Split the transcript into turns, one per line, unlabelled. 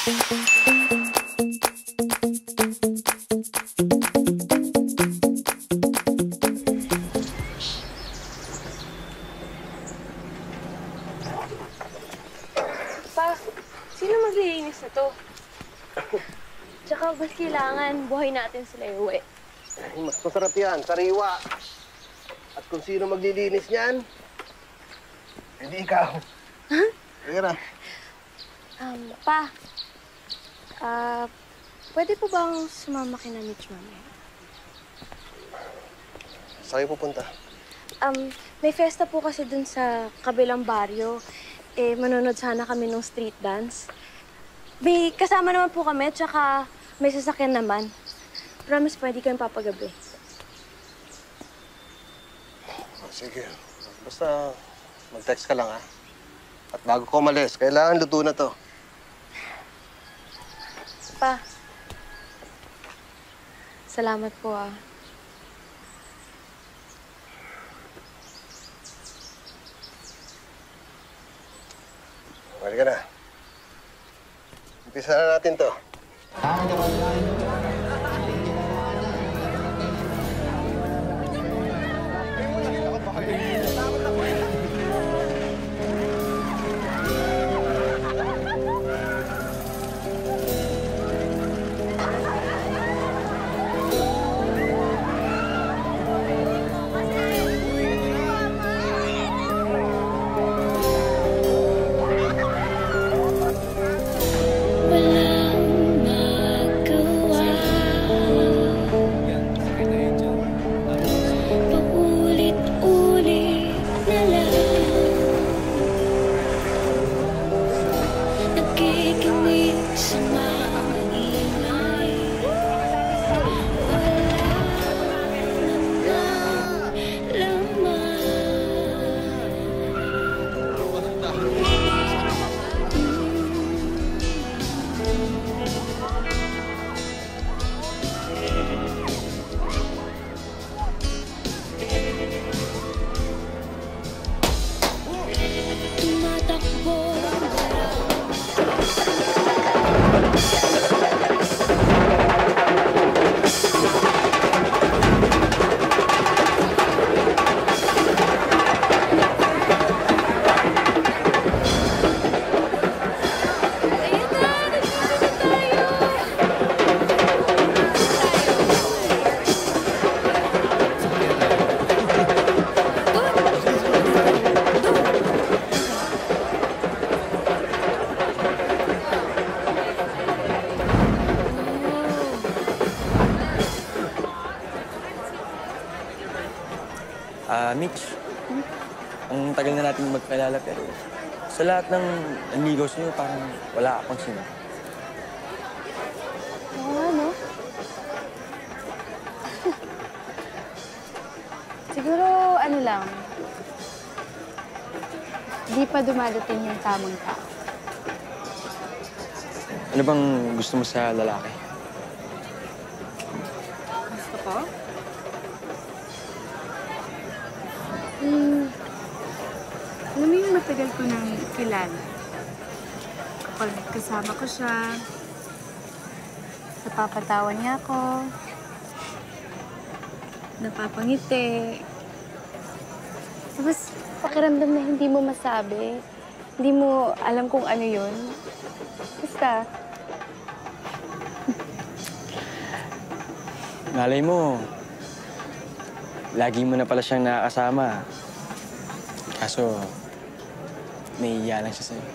Pa, sino maglilinis na to? Tsaka mas kailangan buhay natin sila iuwi.
Mas masarap yan, sariwa. At kung sino maglilinis niyan, hindi ikaw.
Huh?
Teka na.
Pa, pwede po bang sumama kina Mitch mamaya?
Saan kayo pupunta?
May fiesta po kasi dun sa kabilang baryo. Eh, manonood sana kami ng street dance. May kasama naman po kami, tsaka may sasakyan naman. Promise, pwede kayong papagabi.
Sige. Basta mag-text ka lang, ha? At bago ko umalis, kailangan luto na to.
Pa, salamat po, ah.
Balik ka na. Umpisa na natin to.
Mitch, ang tagal na natin magkalala pero sa lahat ng nanligaw sa'yo, parang wala ka pang sino.
Oo nga, no?
Siguro, ano lang, di pa dumadating yung tamang tao.
Ano bang gusto mo sa lalaki?
Gusto ko? Alam mo yung matagal ko nang kilala. Kapag kasama ko siya, napapatawa niya ako, napapangiti.
Tapos, pakiramdam na hindi mo masabi. Hindi mo alam kung ano yun. Basta.
Malay mo, lagi mo na pala siyang nakakasama. Kaso, nahihiya lang siya sa'yo.